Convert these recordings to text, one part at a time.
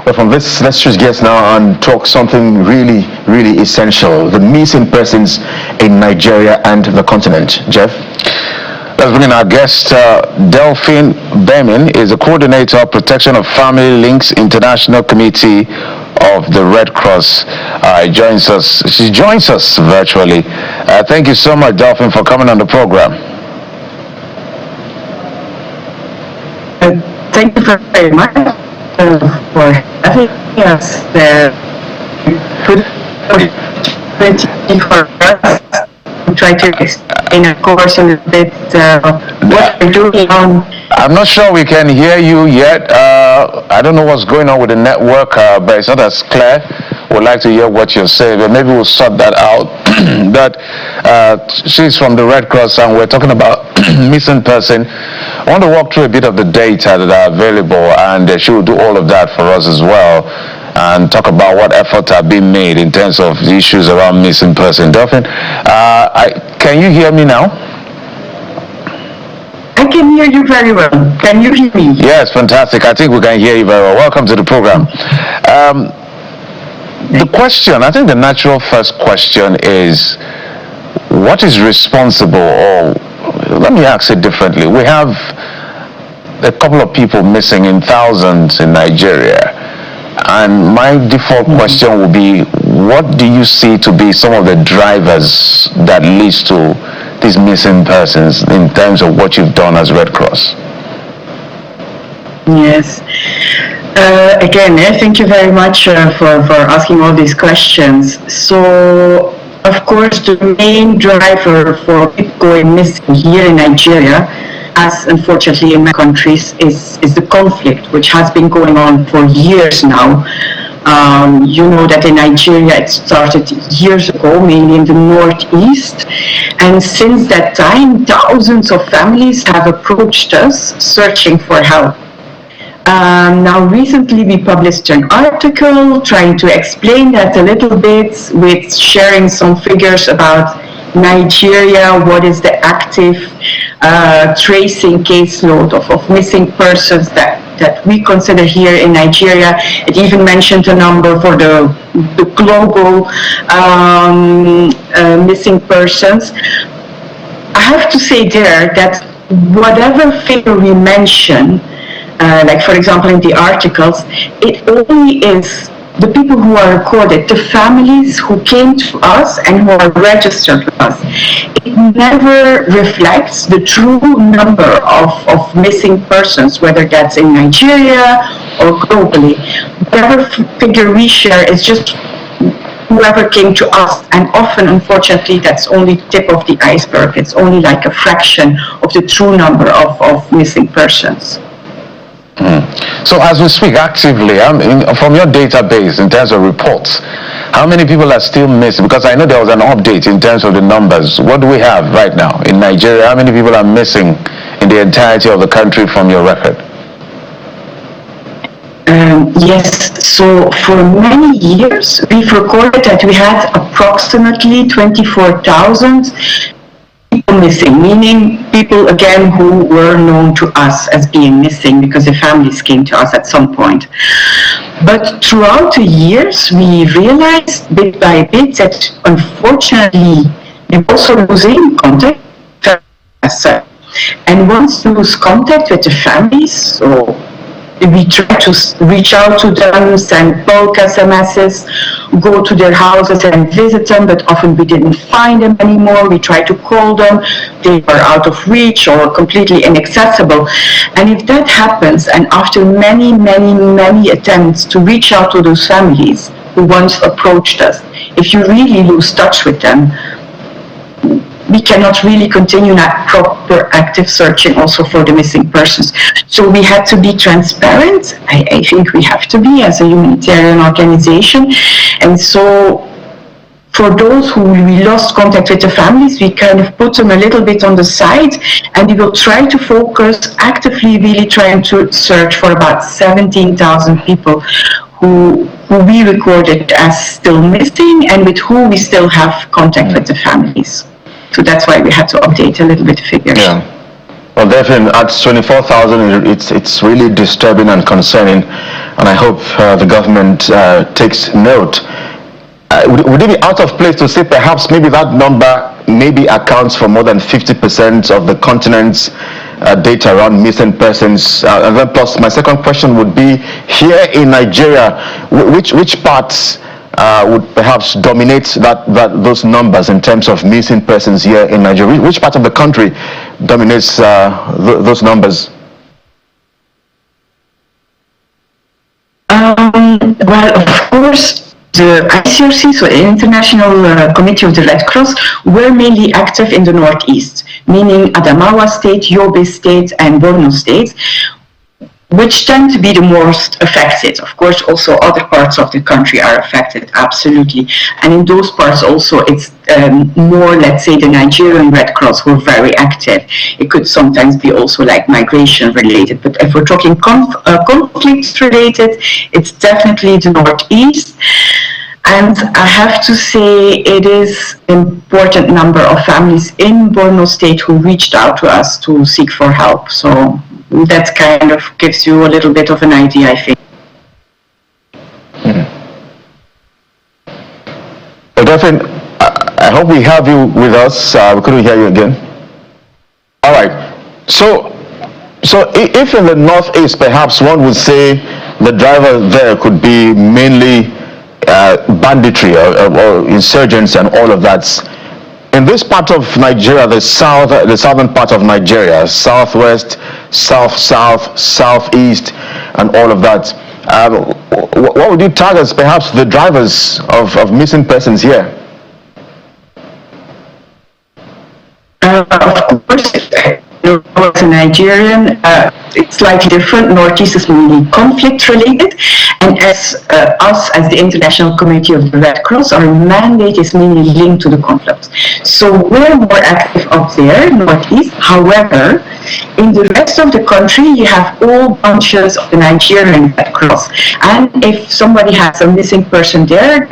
Well, from this, let's switch gears now and talk something really, really essential: the missing persons in Nigeria and the continent. Jeff? Let's bring in our guest. Delphine Bemin is the coordinator of Protection of Family Links International Committee of the Red Cross. She joins us virtually. Thank you so much, Delphine, for coming on the program. Thank you very much for having us. Good opportunity for us to try to explain, of course, a little bit what we're doing on. I'm not sure we can hear you yet. I don't know what's going on with the network, but it's not as clear. We'd like to hear what you're saying, but maybe we'll sort that out. But she's from the Red Cross, and we're talking about missing person. I want to walk through a bit of the data that are available, and she will do all of that for us as well, and talk about what efforts are being made in terms of the issues around missing person. Delphine, can you hear me now? I can hear you very well. Can you hear me? Yes, fantastic. I think we can hear you very well. Welcome to the program. The question, I think the natural first question is, what is responsible, or let me ask it differently. We have a couple of people missing in thousands in Nigeria. And my default question would be, what do you see to be some of the drivers that leads to these missing persons in terms of what you've done as Red Cross? Yes. Again, thank you very much for asking all these questions. So, of course, the main driver for people going missing here in Nigeria, as unfortunately in many countries, is the conflict, which has been going on for years now. You know that in Nigeria it started years ago, mainly in the northeast, and since that time thousands of families have approached us searching for help. Now recently we published an article trying to explain that a little bit, with sharing some figures about Nigeria, what is the active tracing caseload of missing persons that we consider here in Nigeria. It even mentioned a number for the global missing persons. I have to say there that whatever figure we mention, like for example in the articles, it only is the people who are recorded, the families who came to us and who are registered with us. It never reflects the true number of missing persons, whether that's in Nigeria or globally. Whatever figure we share is just whoever came to us, and often, unfortunately, that's only the tip of the iceberg. It's only like a fraction of the true number of missing persons. So as we speak actively, from your database in terms of reports, how many people are still missing? Because I know there was an update in terms of the numbers. What do we have right now in Nigeria? How many people are missing in the entirety of the country from your record? Yes, so for many years we've recorded that we had approximately 24,000 people missing, meaning people again who were known to us as being missing because the families came to us at some point. But throughout the years we realized bit by bit that unfortunately we're also losing contact. And once you lose contact with the families, so we try to reach out to them, send bulk SMSs, go to their houses and visit them, but often we didn't find them anymore. We tried to call them, they were out of reach or completely inaccessible. And if that happens, and after many attempts to reach out to those families who once approached us, if you really lose touch with them, we cannot really continue that proper active searching also for the missing persons. So we had to be transparent. I think we have to be as a humanitarian organization. And so for those who we lost contact with the families, we kind of put them a little bit on the side, and we will try to focus actively, really trying to search for about 17,000 people who we recorded as still missing and with whom we still have contact with the families. So that's why we had to update a little bit the figures. Yeah. Well, definitely at 24,000, it's really disturbing and concerning, and I hope the government takes note. Would it be out of place to say perhaps maybe that number maybe accounts for more than 50% of the continent's data around missing persons? And then plus my second question would be, here in Nigeria, which parts would perhaps dominate those numbers in terms of missing persons here in Nigeria? Which part of the country dominates those numbers? Well, of course, the ICRC, so the International Committee of the Red Cross, were mainly active in the Northeast, meaning Adamawa State, Yobe State, and Borno State, which tend to be the most affected. Of course, also other parts of the country are affected, absolutely. And in those parts also, it's more, let's say, the Nigerian Red Cross who are very active. It could sometimes be also like migration related, but if we're talking conflict related, it's definitely the Northeast. And I have to say it is an important number of families in Borno State who reached out to us to seek for help. So that kind of gives you a little bit of an idea, I think. Well, definitely, I hope we have you with us. We couldn't hear you again. All right. So if in the Northeast, perhaps one would say the driver there could be mainly banditry or insurgents and all of that. In this part of Nigeria, the southern part of Nigeria, southwest, south, southeast, and all of that, what would you tag as perhaps the drivers of missing persons here? Of course, as a Nigerian, it's slightly different. Northeast is mainly conflict related, and as us, as the International Committee of the Red Cross, our mandate is mainly linked to the conflict. So we're more active up there, Northeast. However, in the rest of the country, you have all branches of the Nigerian Red Cross, and if somebody has a missing person there,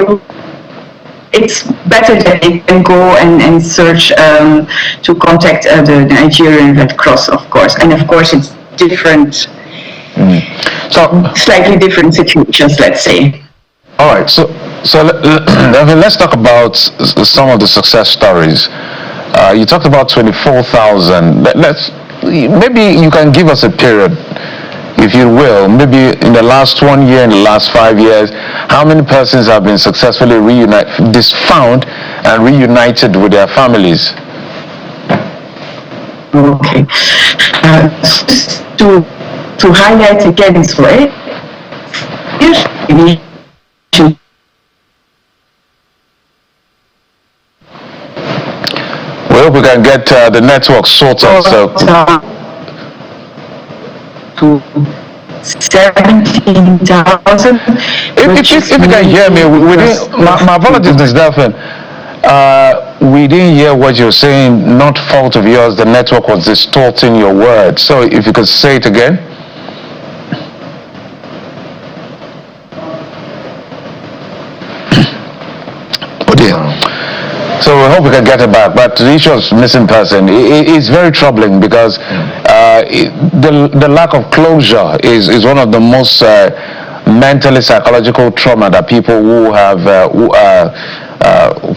it's better that they can go and search to contact the Nigerian Red Cross, of course. And of course, it's different, so slightly different situations, let's say. All right, so let's talk about some of the success stories. You talked about 24,000. Maybe you can give us a period, if you will, maybe in the last 1 year, in the last 5 years, how many persons have been successfully found and reunited with their families? Okay. To highlight again, sorry. We hope we can get the network sorted. So. To 17,000. If you can hear me, my apologies, Ms. Delphin. We didn't hear what you're saying, not fault of yours. The network was distorting your words. So if you could say it again. Oh dear. So we hope we can get it back. But the issue of missing person is very troubling because the lack of closure is one of the most mentally psychological trauma that people who have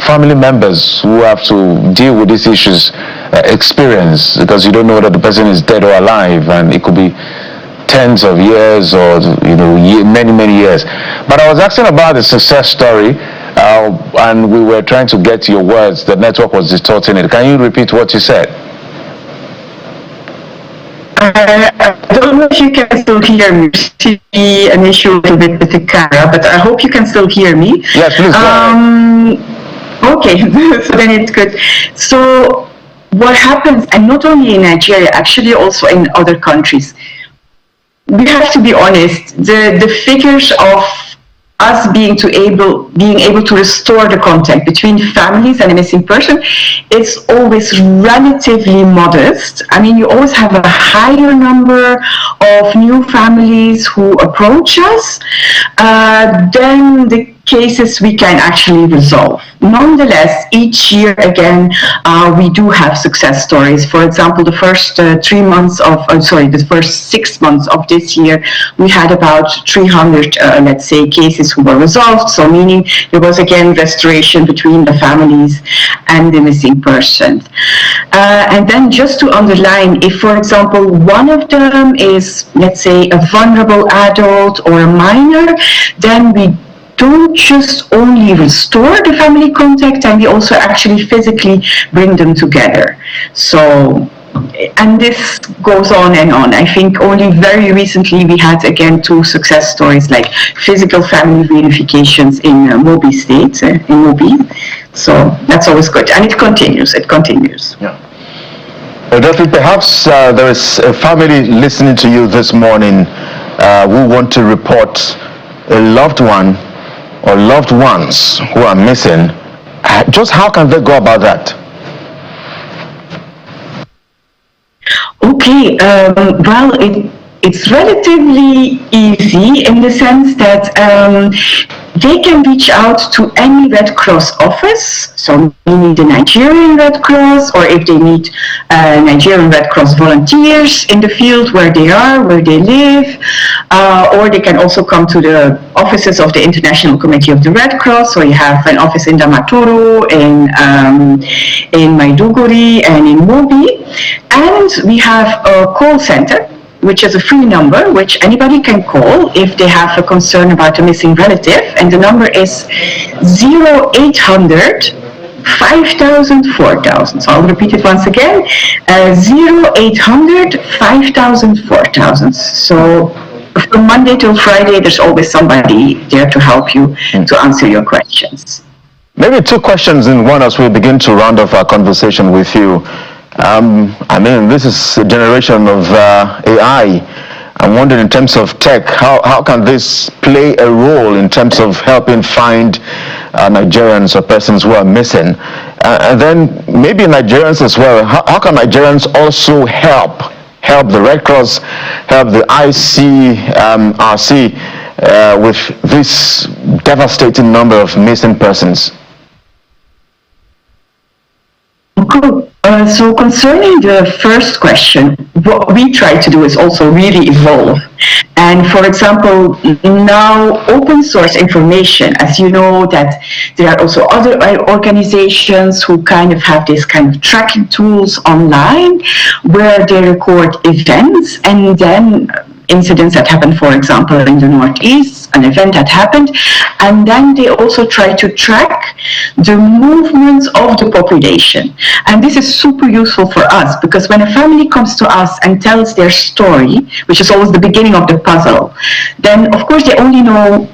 family members who have to deal with these issues experience, because you don't know whether the person is dead or alive, and it could be tens of years or many years. But I was asking about the success story. And we were trying to get your words. The network was distorting it. Can you repeat what you said? I don't know if you can still hear me. There be an issue a little bit with the camera, but I hope you can still hear me. Yes, please go ahead. Okay, so then it's good. So what happens, and not only in Nigeria, actually also in other countries, we have to be honest, the figures of us being able to restore the contact between families and a missing person, it's always relatively modest. I mean, you always have a higher number of new families who approach us than the cases we can actually resolve. Nonetheless, each year again, we do have success stories. For example, the first the first 6 months of this year, we had about 300, let's say, cases who were resolved. So meaning there was again restoration between the families and the missing persons. And then just to underline, if for example one of them is, let's say, a vulnerable adult or a minor, then we don't just only restore the family contact, and we also actually physically bring them together. So, and this goes on and on. I think only very recently we had again 2 success stories, like physical family reunifications in Mobi State, in Mobi. So that's always good, and it continues. Yeah. Geographic, perhaps there is a family listening to you this morning who want to report a loved one or loved ones who are missing. Just how can they go about that? Okay, well, it's relatively easy in the sense that they can reach out to any Red Cross office, so meaning the Nigerian Red Cross, or if they need Nigerian Red Cross volunteers in the field where they are, where they live, or they can also come to the offices of the International Committee of the Red Cross. So you have an office in Damaturu, in Maiduguri, and in Mobi. And we have a call center, which is a free number, which anybody can call if they have a concern about a missing relative. And the number is 0800 5000 4000. So I'll repeat it once again, 0800 5000 4000. So from Monday till Friday, there's always somebody there to help you to answer your questions. Maybe 2 questions in one as we begin to round off our conversation with you. I mean, this is a generation of AI. I'm wondering, in terms of tech, how can this play a role in terms of helping find Nigerians or persons who are missing? And then maybe Nigerians as well. How can Nigerians also help the Red Cross, help the ICRC with this devastating number of missing persons? Good. So concerning the first question, what we try to do is also really evolve. And for example, now open source information, as you know, that there are also other organizations who kind of have this kind of tracking tools online where they record events and then incidents that happened, for example, in the Northeast, an event that happened, and then they also try to track the movements of the population. And this is super useful for us, because when a family comes to us and tells their story, which is always the beginning of the puzzle, then of course they only know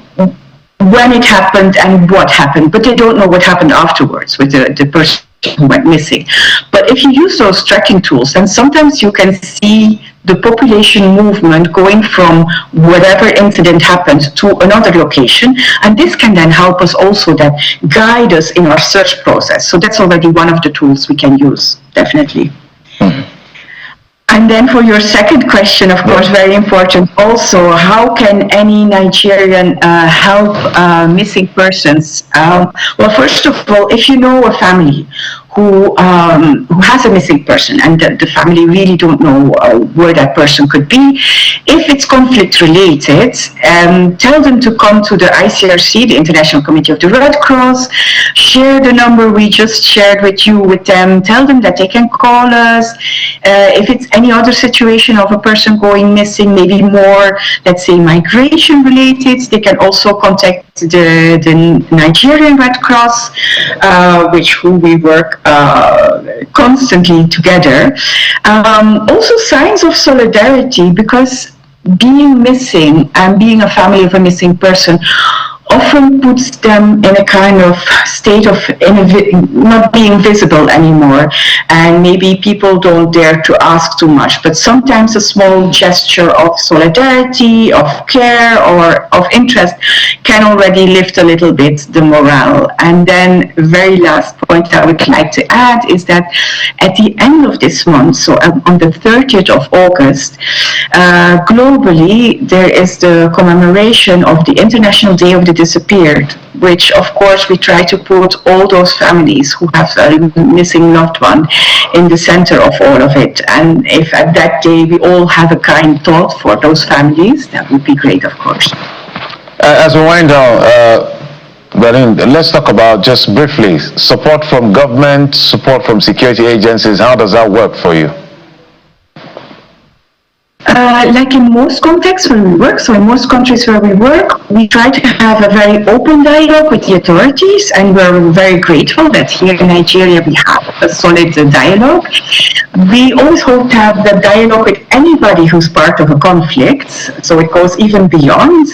when it happened and what happened, but they don't know what happened afterwards with the person who went missing. But if you use those tracking tools, then sometimes you can see the population movement going from whatever incident happened to another location, and this can then help us also that guide us in our search process. So that's already one of the tools we can use, definitely. And then for your second question, of course, very important also, how can any Nigerian help missing persons? Well, first of all, if you know a family who has a missing person and the family really don't know where that person could be, if it's conflict related, tell them to come to the ICRC, the International Committee of the Red Cross, share the number we just shared with you with them, tell them that they can call us. If it's any other situation of a person going missing, maybe more, let's say, migration related, they can also contact the Nigerian Red Cross, who we work constantly together. Also signs of solidarity, because being missing and being a family of a missing person often puts them in a kind of state of not being visible anymore, and maybe people don't dare to ask too much, but sometimes a small gesture of solidarity, of care, or of interest can already lift a little bit the morale. And then very last point I would like to add is that at the end of this month, so on the 30th of August, globally there is the commemoration of the International Day of the Disappeared, which of course we try to put all those families who have a missing loved one in the center of all of it. And if at that day we all have a kind thought for those families, that would be great, of course. As we wind down, Berlin, let's talk about, just briefly, support from government, support from security agencies. How does that work for you? Like in most contexts where we work, so in most countries where we work, we try to have a very open dialogue with the authorities, and we're very grateful that here in Nigeria we have a solid dialogue. We always hope to have the dialogue with anybody who's part of a conflict, so it goes even beyond.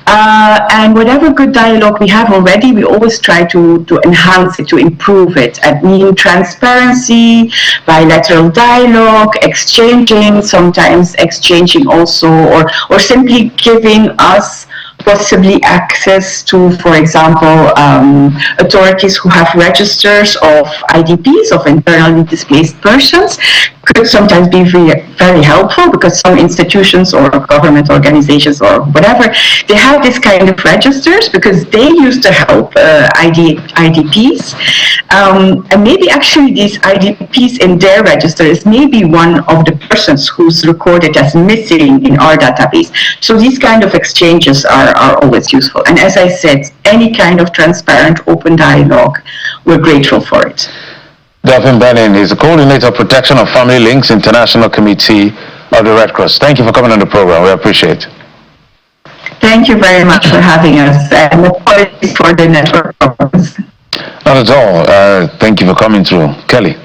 And whatever good dialogue we have already, we always try to enhance it, to improve it, and meaning transparency, bilateral dialogue, sometimes exchanging also, or simply giving us possibly access to, for example, authorities who have registers of IDPs, of internally displaced persons, could sometimes be very helpful, because some institutions or government organizations or whatever, they have this kind of registers because they used to help IDPs. And maybe actually these IDPs in their register is maybe one of the persons who's recorded as missing in our database. So these kind of exchanges are always useful. And as I said, any kind of transparent, open dialogue, we're grateful for it. Delphine Benin is the coordinator of Protection of Family Links International Committee of the Red Cross. Thank you for coming on the program. We appreciate it. Thank you very much for having us, and apologies for the network problems. Not at all. Thank you for coming through. Kelly.